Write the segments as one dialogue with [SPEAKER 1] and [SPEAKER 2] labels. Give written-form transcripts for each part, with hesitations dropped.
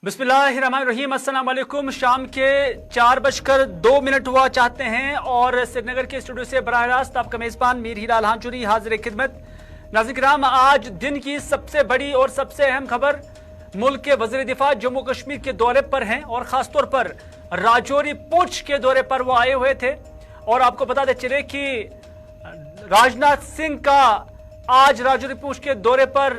[SPEAKER 1] बिस्मिल्लाहिर्रहमानिर्रहीम। अस्सलाम वालेकुम। शाम के 4:02 हुआ चाहते हैं और श्रीनगर के स्टूडियो से बराह रास्त आपका मेजबान मीर हिलाल हांचुरी हाजिर खिदमत। नाज़रीन किराम, आज दिन की सबसे बड़ी और सबसे अहम खबर, मुल्क के वज़ीर दिफा जम्मू कश्मीर के दौरे पर हैं और खासतौर पर राजौरी पूंछ के दौरे पर वो आए हुए थे। और आपको बताते चले कि राजनाथ सिंह का आज राजौरी पूंछ के दौरे पर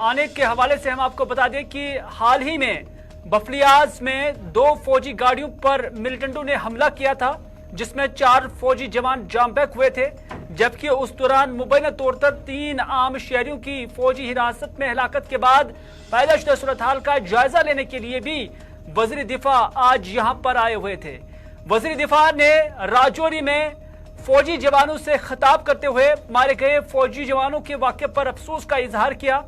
[SPEAKER 1] आने के हवाले से हम आपको बता दें कि हाल ही में बफलियाज में 2 फौजी गाड़ियों पर मिलिटेंटों ने हमला किया था, जिसमें 4 फौजी जवान जाम बैक हुए थे, जबकि उस दौरान मुबैना तौर पर 3 आम शहरियों की फौजी हिरासत में हलाकत के बाद पैदा शुदा सूरत हाल का जायजा लेने के लिए भी वज़ीर दिफा आज यहां पर आए हुए थे। वज़ीर दिफा ने राजौरी में फौजी जवानों से खिताब करते हुए मारे गए फौजी जवानों के वाक़े पर अफसोस का इजहार किया।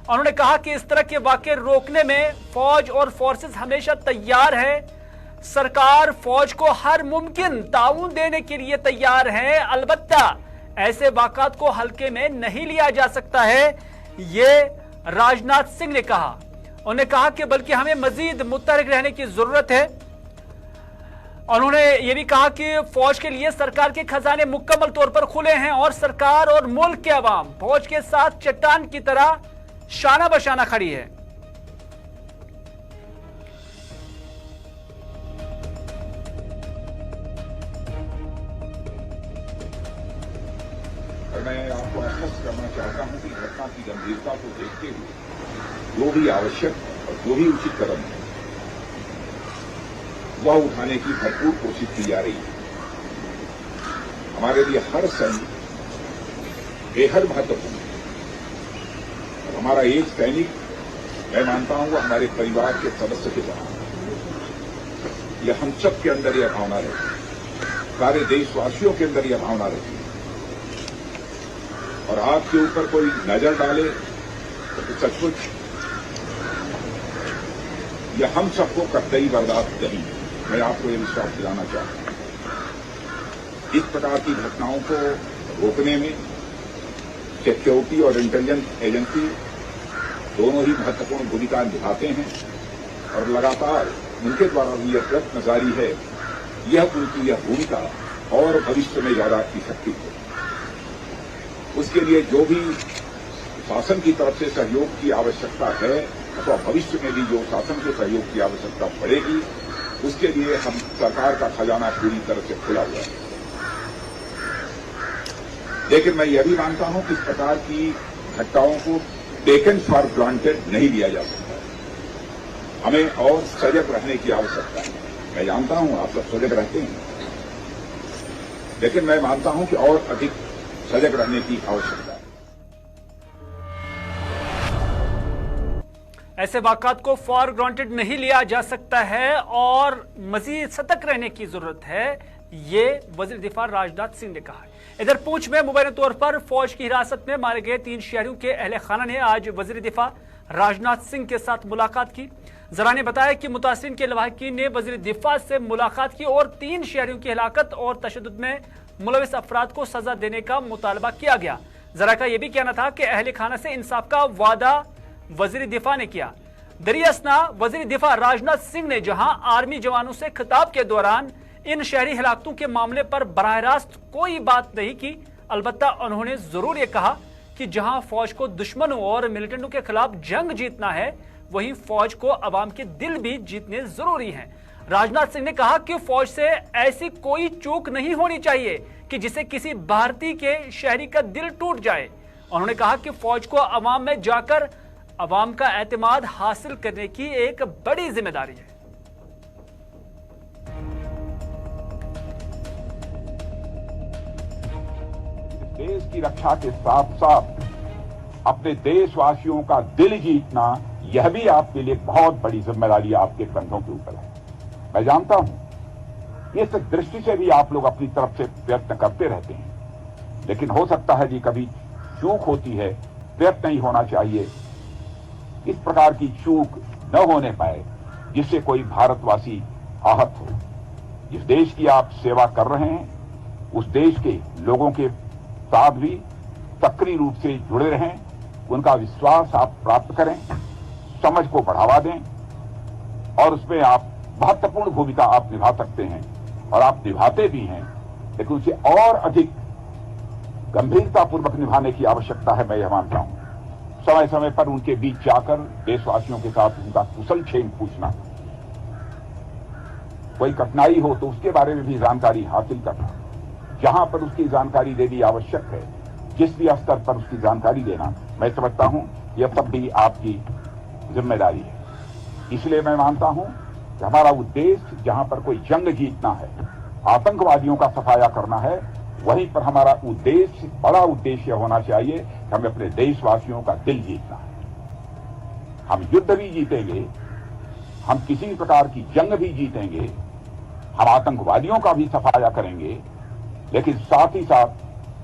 [SPEAKER 1] उन्होंने कहा कि इस तरह के वाक़े रोकने में फौज और फोर्सेस हमेशा तैयार है। सरकार फौज को हर मुमकिन ताउन देने के लिए तैयार है, अलबत्ता ऐसे वाक़ात को हल्के में नहीं लिया जा सकता है, ये राजनाथ सिंह ने कहा। उन्होंने कहा कि बल्कि हमें मजीद मुतहरिक रहने की जरूरत है। उन्होंने ये भी कहा कि फौज के लिए सरकार के खजाने मुकम्मल तौर पर खुले हैं और सरकार और मुल्क के अवाम फौज के साथ चट्टान की तरह शाना बशाना खड़ी है।
[SPEAKER 2] मैं आपको आश्वस्त करना चाहता हूं कि घटना की गंभीरता को देखते हुए जो भी आवश्यक और जो भी उचित कदम है वह उठाने की भरपूर कोशिश की जा रही है। हमारे लिए हर सैनिक बेहद महत्वपूर्ण है। हमारा एक सैनिक, मैं मानता हूं, वो हमारे परिवार के सदस्य की तरह। यह हम सब के अंदर यह भावना रहती, सारे देशवासियों के अंदर यह भावना रहती है। और आपके ऊपर कोई नजर डाले तो सचमुच यह हम सबको कतई बर्दाश्त नहीं है। मैं आपको यह विश्वास दिलाना चाहता हूं। इस प्रकार की घटनाओं को रोकने में सिक्योरिटी और इंटेलिजेंस एजेंसी दोनों ही महत्वपूर्ण भूमिका निभाते हैं और लगातार उनके द्वारा भी यह प्रयत्न जारी है, यह उनकी यह भूमिका और भविष्य में ज्यादा की सकती है। उसके लिए जो भी शासन की तरफ से सहयोग की आवश्यकता है अथवा भविष्य में भी जो शासन के सहयोग की आवश्यकता पड़ेगी, उसके लिए हम सरकार का खजाना पूरी तरह से खुला हुआ है। लेकिन मैं यह भी मानता हूं कि इस प्रकार की घटनाओं को टेकन फॉर ग्रांटेड नहीं लिया जा सकता है। हमें और सजग रहने की आवश्यकता है। मैं जानता हूं आप सब सजग रहते हैं, लेकिन मैं मानता हूं कि और अधिक सजग रहने की आवश्यकता है।
[SPEAKER 1] ऐसे वाक़ात को फॉर ग्रांटेड नहीं लिया जा सकता है और मजीद सतर्क रहने की जरूरत है, ये वज़ीर दिफा राजनाथ सिंह ने कहा है। इधर पूंछ में मुबैना तौर पर फौज की हिरासत में मारे गए 3 शहरियों के अहले खाना ने आज वज़ीर दिफा राजनाथ सिंह के साथ मुलाकात की। जरा ने बताया कि मुतासिरीन के लवाहिकीन ने वज़ीर दिफा से मुलाकात की और 3 शहरियों की हलाकत और तशद्दुद में मुलविस अफराद को सजा देने का मुतालबा किया गया। जरा का यह भी कहना था कि अहले खाना से इंसाफ का वादा वज़ीर दिफा ने किया। दरियासना वज़ीर दिफा राजनाथ सिंह ने जहां आर्मी जवानों से खिताब के दौरान इन शहरी हलाकतों के मामले पर बराह रास्त कोई बात नहीं की, अलबत्ता उन्होंने जरूर यह कहा कि जहां फौज को दुश्मनों और मिलिटेंटों के खिलाफ जंग जीतना है, वहीं फौज को अवाम के दिल भी जीतने जरूरी हैं। राजनाथ सिंह ने कहा कि फौज से ऐसी कोई चूक नहीं होनी चाहिए कि जिससे किसी भारतीय के शहरी का दिल टूट जाए। उन्होंने कहा कि फौज को अवाम में जाकर अवाम का एतमाद हासिल करने की एक बड़ी जिम्मेदारी है।
[SPEAKER 2] देश की रक्षा के साथ साथ अपने देशवासियों का दिल जीतना, यह भी आपके लिए बहुत बड़ी जिम्मेदारी आपके कंधों के ऊपर है। मैं जानता हूं इस दृष्टि से भी आप लोग अपनी तरफ से प्रयत्न करते रहते हैं, लेकिन हो सकता है कि कभी चूक होती है, प्रयत्न नहीं होना चाहिए। इस प्रकार की चूक न होने पाए जिससे कोई भारतवासी आहत हो। जिस देश की आप सेवा कर रहे हैं, उस देश के लोगों के साथ भी सक्रिय रूप से जुड़े रहें, उनका विश्वास आप प्राप्त करें, समझ को बढ़ावा दें और उसमें आप महत्वपूर्ण भूमिका आप निभा सकते हैं और आप निभाते भी हैं, लेकिन उसे और अधिक गंभीरतापूर्वक निभाने की आवश्यकता है। मैं यह मानता हूं समय समय पर उनके बीच जाकर देशवासियों के साथ उनका कुशल क्षेम पूछना, कोई कठिनाई हो तो उसके बारे में भी जानकारी हासिल करना, जहां पर उसकी जानकारी देनी आवश्यक है, जिस भी स्तर पर उसकी जानकारी देना, मैं समझता हूं यह सब भी आपकी जिम्मेदारी है। इसलिए मैं मानता हूं कि हमारा उद्देश्य जहां पर कोई जंग जीतना है, आतंकवादियों का सफाया करना है, वहीं पर हमारा उद्देश्य, बड़ा उद्देश्य होना चाहिए कि हमें अपने देशवासियों का दिल जीतना है। हम युद्ध भी जीतेंगे, हम किसी प्रकार की जंग भी जीतेंगे, हम आतंकवादियों का भी सफाया करेंगे, लेकिन साथ ही साथ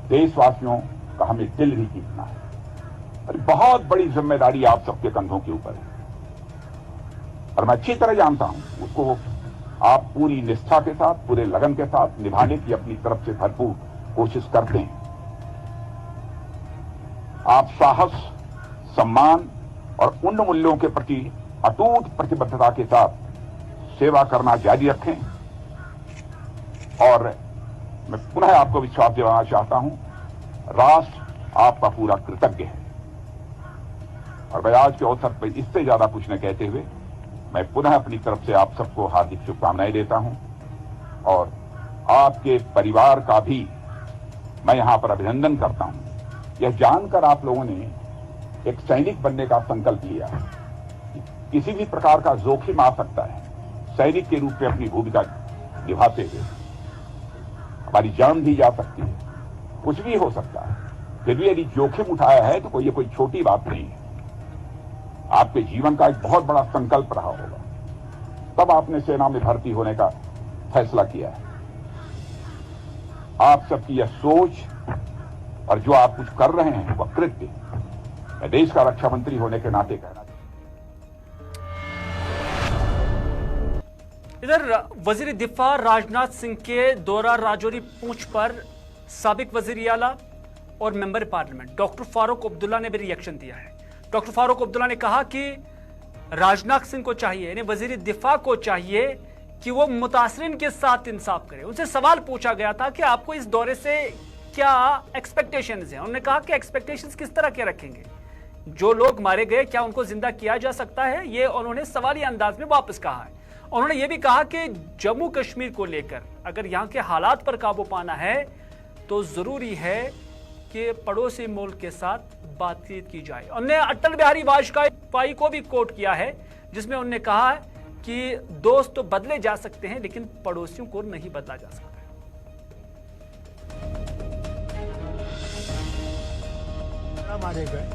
[SPEAKER 2] देशवासियों का हमें दिल भी जीतना है। और बहुत बड़ी जिम्मेदारी आप सबके कंधों के ऊपर है और मैं अच्छी तरह जानता हूं उसको आप पूरी निष्ठा के साथ, पूरे लगन के साथ निभाने की अपनी तरफ से भरपूर कोशिश करते हैं। आप साहस, सम्मान और उन मूल्यों के प्रति अटूट प्रतिबद्धता के साथ सेवा करना जारी रखें और मैं पुनः आपको विश्वास दिलाना चाहता हूं, राष्ट्र आपका पूरा कृतज्ञ है। और मैं आज के अवसर पर इससे ज्यादा कुछ न कहते हुए मैं पुनः अपनी तरफ से आप सबको हार्दिक शुभकामनाएं देता हूं और आपके परिवार का भी मैं यहां पर अभिनंदन करता हूं। यह जानकर आप लोगों ने एक सैनिक बनने का संकल्प लिया है। किसी भी प्रकार का जोखिम आ सकता है, सैनिक के रूप में अपनी भूमिका निभाते हुए हमारी जान भी जा सकती है, कुछ भी हो सकता है, फिर भी यदि जोखिम उठाया है तो ये कोई छोटी बात नहीं है। आपके जीवन का एक बहुत बड़ा संकल्प रहा होगा, तब आपने सेना में भर्ती होने का फैसला किया है। आप सबकी यह सोच और जो आप कुछ कर रहे हैं वह कृत्य, मैं देश का रक्षा मंत्री होने के नाते कहना चाहता हूं।
[SPEAKER 1] इधर वजीर दिफा राजनाथ सिंह के दौरा राजौरी पूंछ पर साबिक वजीर आला और member parliament doctor Farooq Abdullah ने भी रिएक्शन दिया है। डॉक्टर फारूक अब्दुल्ला ने कहा कि राजनाथ सिंह को चाहिए, यानी वजीर दिफा को चाहिए कि वो मुतासरीन के साथ इंसाफ करे। उनसे सवाल पूछा गया था कि आपको इस दौरे से क्या एक्सपेक्टेशंस हैं। उन्होंने कहा कि एक्सपेक्टेशंस किस तरह के रखेंगे, जो लोग मारे गए क्या उनको जिंदा किया जा सकता है, ये उन्होंने सवाली अंदाज में वापस कहा है। उन्होंने ये भी कहा कि जम्मू कश्मीर को लेकर अगर यहाँ के हालात पर काबू पाना है तो जरूरी है कि पड़ोसी मुल्क के साथ बातचीत की जाए। उन्होंने अटल बिहारी वाजपेयी को भी कोट किया है, जिसमें उन्होंने कहा कि दोस्त तो बदले जा सकते हैं लेकिन पड़ोसियों को नहीं बदला जा सकता।
[SPEAKER 3] मारे गए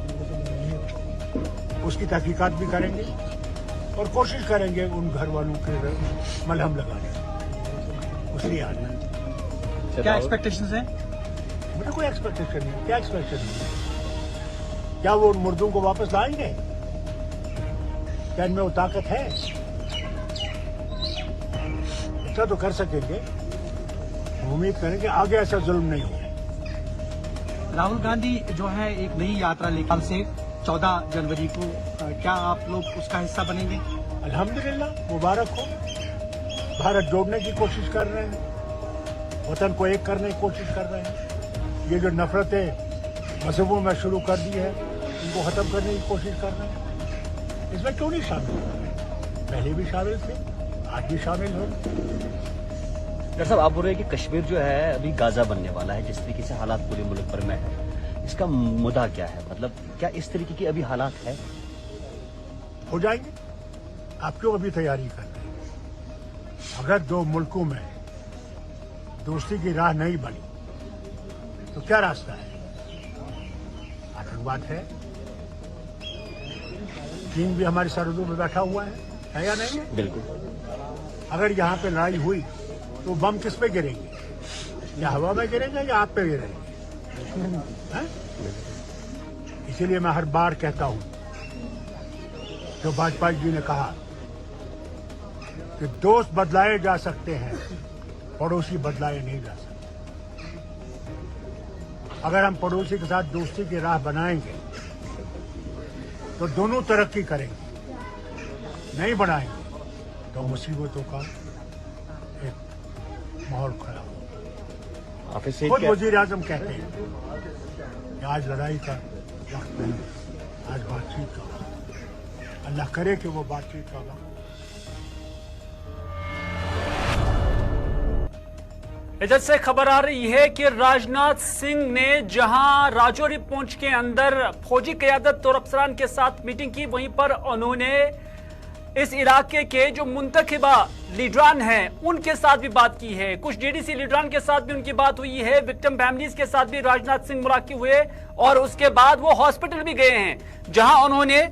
[SPEAKER 3] उसकी तहकीकात भी करेंगे और कोशिश करेंगे उन घर वालों के मलहम लगाने उसलिए आना।
[SPEAKER 4] क्या एक्सपेक्टेशंस हैं?
[SPEAKER 3] मुझे कोई एक्सपेक्टेशन नहीं। क्या एक्सपेक्टेशन नहीं? क्या वो उन मुर्दों को वापस लाएंगे? क्या इनमें वो ताकत है? ऐसा तो कर सकेंगे। उम्मीद करेंगे आगे ऐसा जुल्म नहीं हो।
[SPEAKER 4] राहुल गांधी जो है एक नई यात्रा लेकर से 14 जनवरी को, क्या आप लोग उसका हिस्सा बनेंगे?
[SPEAKER 3] अल्हम्दुलिल्लाह, मुबारक हो। भारत जोड़ने की कोशिश कर रहे हैं, वतन को एक करने की कोशिश कर रहे हैं। ये जो नफरतें मजहबों में शुरू कर दी है इनको खत्म करने की कोशिश कर रहे हैं। इसमें क्यों नहीं शामिल हो रहे? पहले भी शामिल थे, आज भी शामिल हो।
[SPEAKER 5] डॉक्टर साहब, आप बोल रहे हैं कि कश्मीर जो है अभी गाजा बनने वाला है, जिस तरीके से हालात पूरे मुल्क भर में है, इसका मुद्दा क्या है? मतलब क्या इस तरीके की अभी हालात है?
[SPEAKER 3] हो जाएंगे। आप क्यों अभी तैयारी कर रहे हैं? अगर दो मुल्कों में दोस्ती की राह नहीं बनी तो क्या रास्ता है? आतंकवाद है। चीन भी हमारी सरहदों में बैठा हुआ है या नहीं?
[SPEAKER 5] बिल्कुल।
[SPEAKER 3] अगर यहाँ पे लड़ाई हुई तो बम किस पे गिरेंगे? या हवा में गिरेंगे या आप पे गिरेंगे? इसीलिए मैं हर बार कहता हूं जो वाजपेयी जी ने कहा कि दोस्त बदलाए जा सकते हैं, पड़ोसी बदलाए नहीं जा सकते। अगर हम पड़ोसी के साथ दोस्ती की राह बनाएंगे तो दोनों तरक्की करेंगे। नहीं बनाएंगे तो मुसीबतों का एक माहौल खड़ा हो।
[SPEAKER 5] ऑफिस से
[SPEAKER 3] खुद
[SPEAKER 5] क्या-
[SPEAKER 3] वजीर आजम कहते हैं कि आज लड़ाई का वक्त नहीं, आज बातचीत का वक्त। अल्लाह करे कि वो बातचीत का वक्त।
[SPEAKER 1] इधर से खबर आ रही है कि राजनाथ सिंह ने जहां राजौरी पुंछ के अंदर फौजी क़यादत और अफसरान के साथ मीटिंग की, वहीं पर उन्होंने इस इलाके के जो मुंतखबा लीडरान हैं उनके साथ भी बात की है। कुछ डीडीसी लीडरान के साथ भी उनकी बात हुई है। विक्टिम फैमिलीज के साथ भी राजनाथ सिंह मुलाकात हुए और उसके बाद वो हॉस्पिटल भी गए हैं, जहां उन्होंने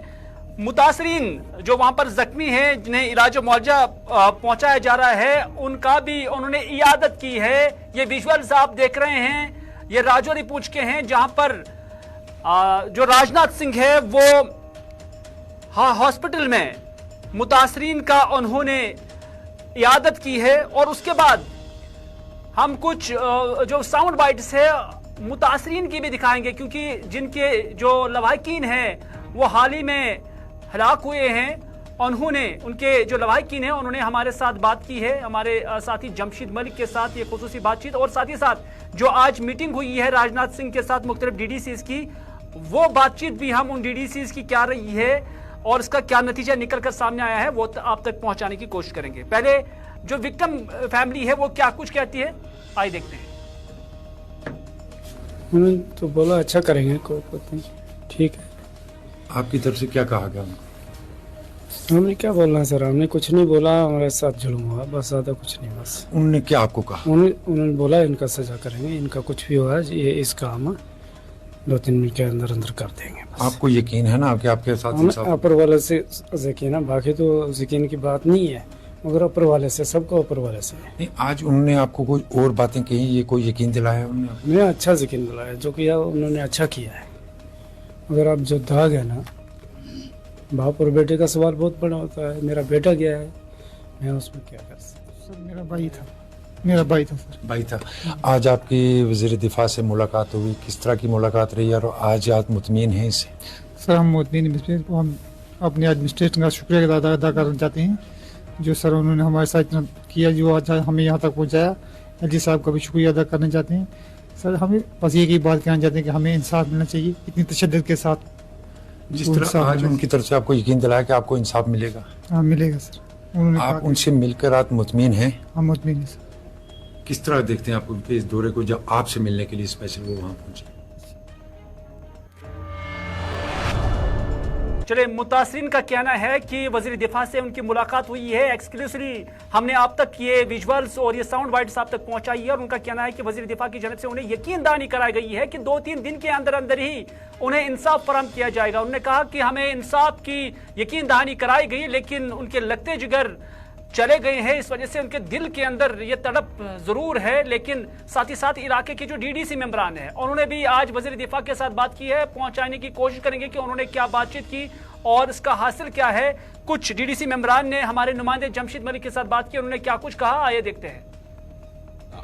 [SPEAKER 1] मुतासरीन जो वहां पर जख्मी हैं, जिन्हें इलाज मुआवजा पहुंचाया जा रहा है, उनका भी उन्होंने इयादत की है। ये विजुअल्स आप देख रहे हैं, ये राजौरी पुंछ के हैं, जहां पर जो राजनाथ सिंह है वो हॉस्पिटल में मुतासरीन का उन्होंने इयादत की है। और उसके बाद हम कुछ जो साउंड बाइट्स है मुतासरीन की भी दिखाएंगे, क्योंकि जिनके जो लवाहिकीन हैं वो हाल ही में हलाक हुए हैं, उन्होंने उनके जो लवाहिकीन हैं उन्होंने हमारे साथ बात की है, हमारे साथी जमशीद मलिक के साथ ये खुसूसी बातचीत। और साथ ही साथ जो आज मीटिंग हुई है राजनाथ सिंह के साथ मुख्तलिफ डीडीसीज की, वो बातचीत भी हम उन डीडीसीज की क्या रही है और इसका क्या नतीजा निकल कर सामने आया है वो आप तक पहुंचाने की कोशिश करेंगे। पहले जो विक्टिम फैमिली है वो क्या कुछ कहती है, आइए देखते हैं।
[SPEAKER 6] उन्होंने तो बोला अच्छा करेंगे, कोई बात नहीं, ठीक है।
[SPEAKER 7] आपकी तरफ से क्या कहा गया?
[SPEAKER 6] हमने क्या बोलना सर, हमने कुछ नहीं बोला, हमारे साथ जुल्म हुआ, बस ज़्यादा कुछ नहीं। बस
[SPEAKER 7] उन्होंने क्या आपको कहा?
[SPEAKER 6] उन्होंने बोला इनका सजा करेंगे, इनका कुछ भी हुआ ये इसका हम 2-3 मिनट के अंदर अंदर कर देंगे। बस
[SPEAKER 7] आपको यकीन है ना कि आपके साथ
[SPEAKER 6] हमें
[SPEAKER 7] इंसाफ?
[SPEAKER 6] ऊपर वाले से यकीन है, बाकी तो यकीन की बात नहीं है, मगर ऊपर वाले से, सबको ऊपर वाले से है।
[SPEAKER 7] नहीं, आज उन्होंने आपको कोई और बातें कही, ये कोई यकीन दिलाया उन्होंने आपको?
[SPEAKER 6] मैं अच्छा यकीन दिलाया, जो किया उन्होंने अच्छा किया है। मगर आप जो दाग है ना, बाप और बेटे का सवाल बहुत बड़ा होता है। मेरा बेटा गया है, मैं उसमें क्या कर सकता।
[SPEAKER 8] सर मेरा भाई था सर।
[SPEAKER 7] भाई था। आज आपकी वज़ीर दिफा से मुलाकात हुई, किस तरह की मुलाकात रही और आज आप मुतमीन हैं इससे?
[SPEAKER 8] सर हम मुतमीन, हम अपने एडमिनिस्ट्रेशन का शुक्रिया अदा करना चाहते हैं, जो सर उन्होंने हमारे साथ इतना किया, जो आज हमें यहाँ तक पहुँचाया। एल जी साहब का भी शुक्रिया अदा करना चाहते हैं। सर हमें बस ये की बात कहना चाहते हैं कि हमें इंसाफ मिलना चाहिए, इतनी तशद्दुद के साथ।
[SPEAKER 7] जिस तरह आज उनकी तरफ से आपको यकीन दिलाया कि आपको इंसाफ मिलेगा,
[SPEAKER 8] हाँ मिलेगा सर। उन्होंने
[SPEAKER 7] आप
[SPEAKER 8] कहा
[SPEAKER 7] उनसे मिलकर आप मुतमीन हैं?
[SPEAKER 8] हम मुतमीन हैं सर।
[SPEAKER 7] किस तरह देखते हैं आप उनके इस दौरे को, जब आपसे मिलने के लिए स्पेशल वो वहाँ पहुँचे?
[SPEAKER 1] चले, मुतासरीन का कहना है कि वजीर दिफा से उनकी मुलाकात हुई है। एक्सक्लूसिवली हमने आप तक ये विजुअल्स और ये साउंड बाइट्स आप तक पहुंचाई है और उनका कहना है कि वजीर दिफा की जानब से उन्हें यकीन दहानी कराई गई है कि 2-3 दिन के अंदर अंदर ही उन्हें इंसाफ फराहम किया जाएगा। उन्होंने कहा कि हमें इंसाफ की यकीन दहानी कराई गई, लेकिन उनके लगते जिगर चले गए हैं, इस वजह से उनके दिल के अंदर ये तड़प जरूर है। लेकिन साथ ही साथ इलाके के जो डीडीसी मेंबरान हैं उन्होंने भी आज वजीर दिफा के साथ बात की है। पहुंचाने की कोशिश करेंगे कि उन्होंने क्या बातचीत की और इसका हासिल क्या है। कुछ डीडीसी मेंबरान ने हमारे नुमाइंदे जमशीद मलिक के साथ बात की, उन्होंने क्या कुछ कहा, आइए देखते हैं।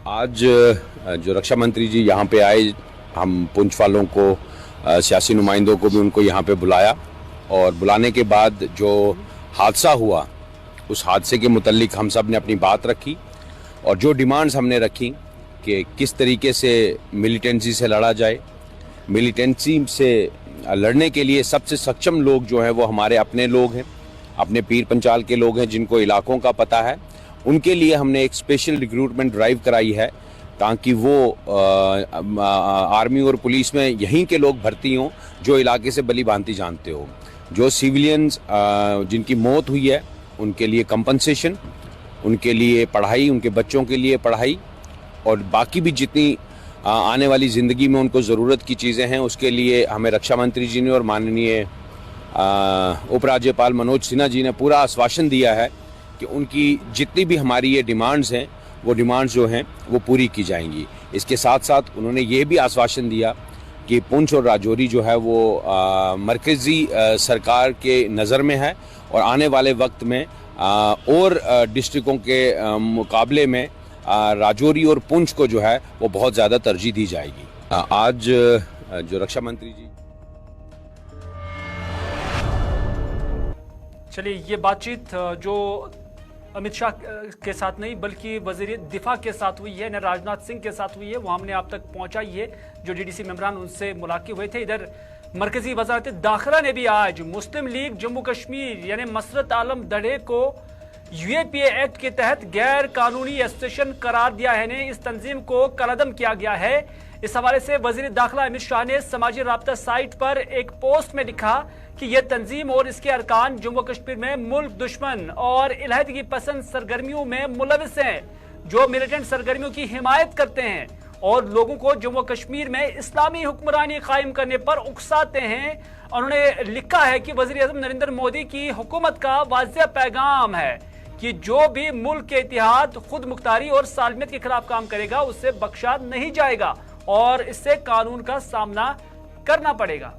[SPEAKER 9] आज जो रक्षा मंत्री जी यहाँ पे आए, हम पुंछ वालों को, सियासी नुमाइंदों को भी उनको यहाँ पे बुलाया और बुलाने के बाद जो हादसा हुआ उस हादसे के मुतल्लिक हम सब ने अपनी बात रखी और जो डिमांड्स हमने रखी कि किस तरीके से मिलिटेंसी से लड़ा जाए। मिलिटेंसी से लड़ने के लिए सबसे सक्षम लोग जो हैं वो हमारे अपने लोग हैं, अपने पीर पंचाल के लोग हैं, जिनको इलाकों का पता है। उनके लिए हमने एक स्पेशल रिक्रूटमेंट ड्राइव कराई है ताकि वो आर्मी और पुलिस में यहीं के लोग भर्ती हों जो इलाके से भली भांति जानते हो। जो सिविलियंस जिनकी मौत हुई है उनके लिए कंपनसेशन, उनके लिए पढ़ाई, उनके बच्चों के लिए पढ़ाई और बाकी भी जितनी आने वाली ज़िंदगी में उनको ज़रूरत की चीज़ें हैं उसके लिए हमें रक्षा मंत्री जी ने और माननीय उपराज्यपाल मनोज सिन्हा जी ने पूरा आश्वासन दिया है कि उनकी जितनी भी हमारी ये डिमांड्स हैं वो डिमांड्स जो हैं वो पूरी की जाएंगी। इसके साथ साथ उन्होंने ये भी आश्वासन दिया कि पुंछ और राजौरी जो है वो मरकज़ी सरकार के नज़र में है और आने वाले वक्त में और डिस्ट्रिक्टों के मुकाबले में राजौरी और पुंछ को जो है वो बहुत ज़्यादा तरजीह दी जाएगी। आज जो रक्षा मंत्री जी,
[SPEAKER 1] चलिए ये बातचीत जो अमित शाह के साथ नहीं बल्कि वजीर दिफा के साथ हुई है, न राजनाथ सिंह के साथ हुई है, वो हमने आप तक पहुंचाई है। जो डीडीसी मेंबरान उनसे मुलाकात हुए थे। इधर मरकजी वजारत दाखिला ने भी आज मुस्लिम लीग जम्मू कश्मीर यानी मसरत आलम दड़े को यूएपीए एक्ट के तहत गैर कानूनी एसोसिएशन करार दिया है। इस तंजीम को कलअदम किया गया है। इस हवाले से वजीर दाखिला अमित शाह ने समाजी राब्ता साइट पर एक पोस्ट में लिखा कि यह तंजीम और इसके अरकान जम्मू कश्मीर में मुल्क दुश्मन और इलाहदगी पसंद सरगर्मियों में मुलविस हैं, जो मिलिटेंट सरगर्मियों की हिमायत करते हैं और लोगों को जम्मू कश्मीर में इस्लामी हुक्मरानी कायम करने पर उकसाते हैं। उन्होंने लिखा है कि वजीर आज़म नरेंद्र मोदी की हुकूमत का वाज़ेह पैगाम है कि जो भी मुल्क के इतिहाद, खुद मुख्तारी और सालमियत के खिलाफ काम करेगा उसे बख्शा नहीं जाएगा और इससे कानून का सामना करना पड़ेगा।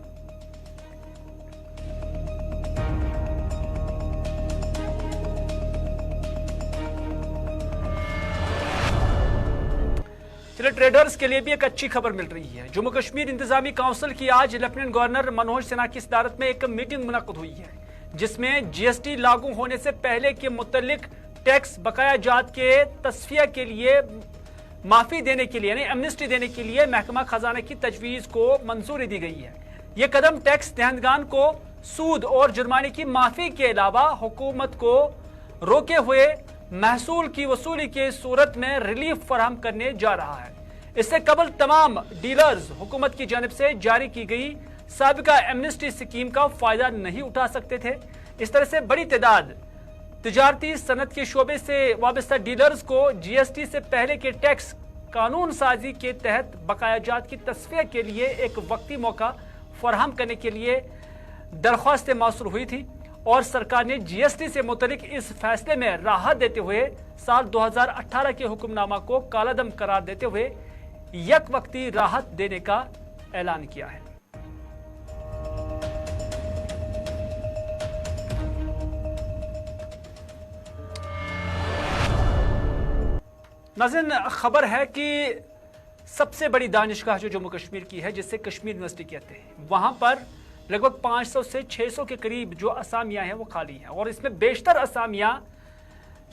[SPEAKER 1] चलिए, ट्रेडर्स के लिए भी एक अच्छी खबर मिल रही है। जम्मू कश्मीर इंतजामी काउंसिल की आज लेफ्टिनेंट गवर्नर मनोज सिन्हा की सदारत में एक मीटिंग मुनक्कद हुई है, जिसमें जीएसटी लागू होने से पहले के मुतल्लिक टैक्स बकाया जात के तस्फिया के लिए माफी देने के लिए यानी एमनेस्टी देने के लिए महकमा खजाना की तजवीज को मंजूरी दी गई है। यह कदम टैक्स दहंदगान को सूद और जुर्माने की माफी के अलावा हुकूमत को रोके हुए महसूल की वसूली के सूरत में रिलीफ फराहम करने जा रहा है। इससे कबल तमाम डीलर्स हुकूमत की जानिब से जारी की गई साबिका एमनेस्टी स्कीम का फायदा नहीं उठा सकते थे। इस तरह से बड़ी तादाद तिजारती सनत के शोबे से वाबस्ता डीलर्स को जीएसटी से पहले के टैक्स कानून साजी के तहत बकाया जात की तस्फिया के लिए एक वक्ती मौका फराहम करने के लिए दरख्वास्तें मौसूल हुई थी और सरकार ने जीएसटी से मुतल्लिक इस फैसले में राहत देते हुए साल 2018 के हुक्मनामा को कालादम करार देते हुए एक वक्ती राहत देने का ऐलान किया है। नाज़रीन, खबर है कि सबसे बड़ी दानिशगाह जो जम्मू कश्मीर की है, जिससे कश्मीर यूनिवर्सिटी कहते हैं, वहां पर लगभग 500 से 600 के करीब जो असामियां हैं वो खाली हैं और इसमें बेशतर असामियां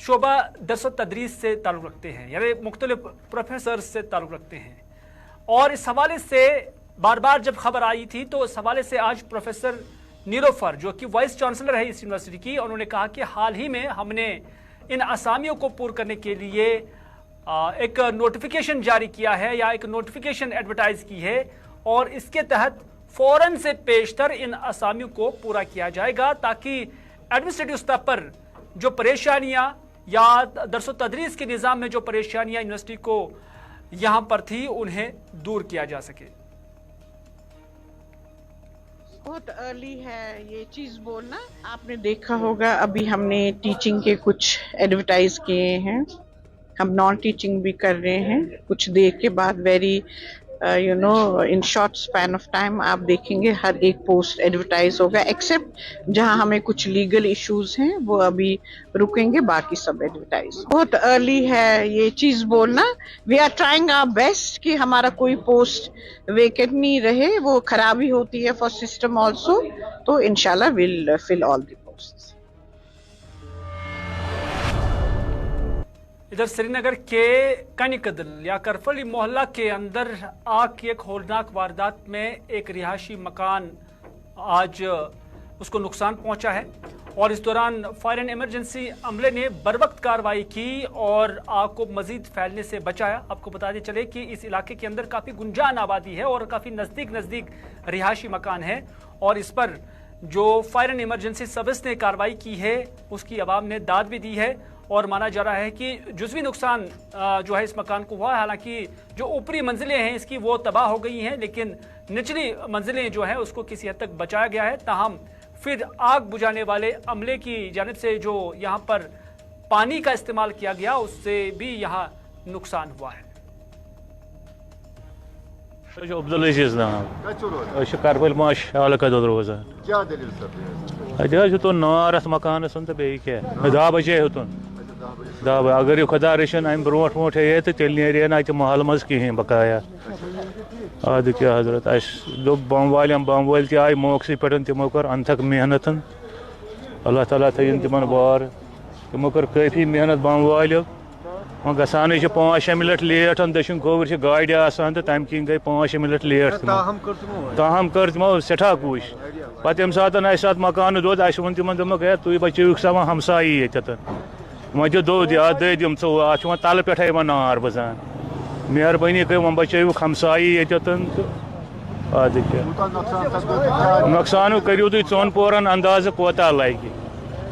[SPEAKER 1] शोबा दरस तदरीस से ताल्लुक़ रखते हैं यानी मुख्तलिफ प्रोफेसर से ताल्लुक़ रखते हैं। और इस हवाले से बार बार जब खबर आई थी तो इस हवाले से आज प्रोफेसर नीलोफर जो कि वाइस चांसलर है इस यूनिवर्सिटी की, उन्होंने कहा कि हाल ही में हमने इन असामियों को पूरा करने के लिए एक नोटिफिकेशन जारी किया है या एक नोटिफिकेशन एडवर्टाइज की है और इसके तहत फौरन से पेशतर इन असामियों को पूरा किया जाएगा ताकि एडमिनिस्ट्रेटिव स्तर पर जो परेशानियां या दरस तदरीस के निज़ाम में जो परेशानियां यूनिवर्सिटी को यहां पर थी उन्हें दूर किया जा सके।
[SPEAKER 10] बहुत अर्ली है ये चीज बोलना। आपने देखा होगा अभी हमने टीचिंग के कुछ एडवर्टाइज किए हैं, हम नॉन टीचिंग भी कर रहे हैं। कुछ देर के बाद very in short span of time आप देखेंगे हर एक पोस्ट एडवर्टाइज होगा, एक्सेप्ट जहां हमें कुछ लीगल इश्यूज हैं वो अभी रुकेंगे, बाकी सब एडवर्टाइज। बहुत अर्ली है ये चीज बोलना। We are trying our best कि हमारा कोई पोस्ट वेकेंट नहीं रहे, वो खराबी होती है फॉर सिस्टम ऑल्सो, तो इंशाल्लाह will fill all the posts.
[SPEAKER 1] इधर श्रीनगर के कनिकदल या करफली मोहल्ला के अंदर आग की एक होलनाक वारदात में एक रिहायशी मकान आज उसको नुकसान पहुंचा है और इस दौरान फायर एंड इमरजेंसी अमले ने बरवक्त कार्रवाई की और आग को मजीद फैलने से बचाया। आपको बताते चले कि इस इलाके के अंदर काफ़ी गुंजान आबादी है और काफ़ी नज़दीक रिहायशी मकान है और इस पर जो फायर एंड इमरजेंसी सर्विस ने कार्रवाई की है उसकी आवाम ने दाद भी दी है और माना जा रहा है कि जुज़वी नुकसान जो है इस मकान को हुआ है। हालांकि जो ऊपरी मंजिलें हैं इसकी वो तबाह हो गई हैं, लेकिन निचली मंजिलें जो हैं उसको किसी हद तक बचाया गया है। ताहम फिर आग बुझाने वाले अमले की जानिब से जो यहाँ पर पानी का इस्तेमाल किया गया उससे भी यहाँ नुकसान हुआ है।
[SPEAKER 11] अब्दुल अजीज नाम करबल माश कदल रोजान तो नार अत मकान तो बे क्या 10 बजे होतन 10 बजे अगर यह खुदा रशन अम ब्रो वोट है तो तेल नीर ना महल मज कहें बकाया अद क्या हजरत दोप बम वाल आय मौकसी पे तमो कर अनथक मेहनत अल्लाह ताला थन तिमन बार तमो कर काफी मेहनत बम वालो वह गसान 5-6 मिनट लेट दक्षिण खोवर गाड़ आसान तो तम किन गई 5-6 मिनट लेट ताहम कर तमो सठा कोश पे ये सात मकान दोद वो तिम दोक है तुम बचो समा हमसाई ये वो दोद दम वो आ तल पे नार बजान मेहरबानी कर वो बचो हमसाई ये तो अद क्या नुकसान करू तुम 4 पोरन अंदाज कोता लगे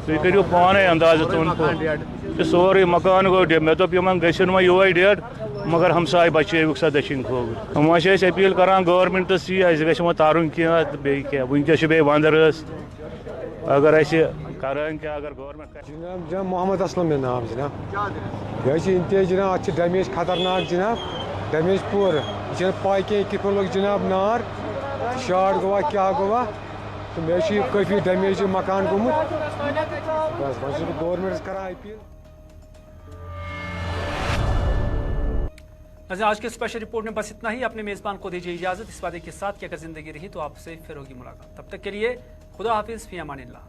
[SPEAKER 11] तुम करू पाने अंदाज 4 पोर सोरे मकान गो डेड मे दोप यमन गसिन वो योई डेड मगर हमसाय बचेवुक सा दक्षिण खोवर वो अपील करान गवर्नमेंटस यह गो तारुन क्या वनकस बे वंदर अगर करान क्या अगर गवर्नमेंट
[SPEAKER 12] जनाब मोहम्मद असलम मे नाम जनाब यह इंतज जनाब डैमेज खतरनाक जनाब डैमेज पूर यह पाई कह कि लोग जनाब नार शार्ट गोवा क्या गोवा तो मे काफी डैमेज मकान गोमुत बस वो गवर्नमेंट करान अपील।
[SPEAKER 1] आज के स्पेशल रिपोर्ट में बस इतना ही। अपने मेजबान को दीजिए इजाजत इस वादे के साथ कि अगर जिंदगी रही तो आपसे फिर होगी मुलाकात। तब तक के लिए खुदा हाफिज, फी अमानिल्लाह।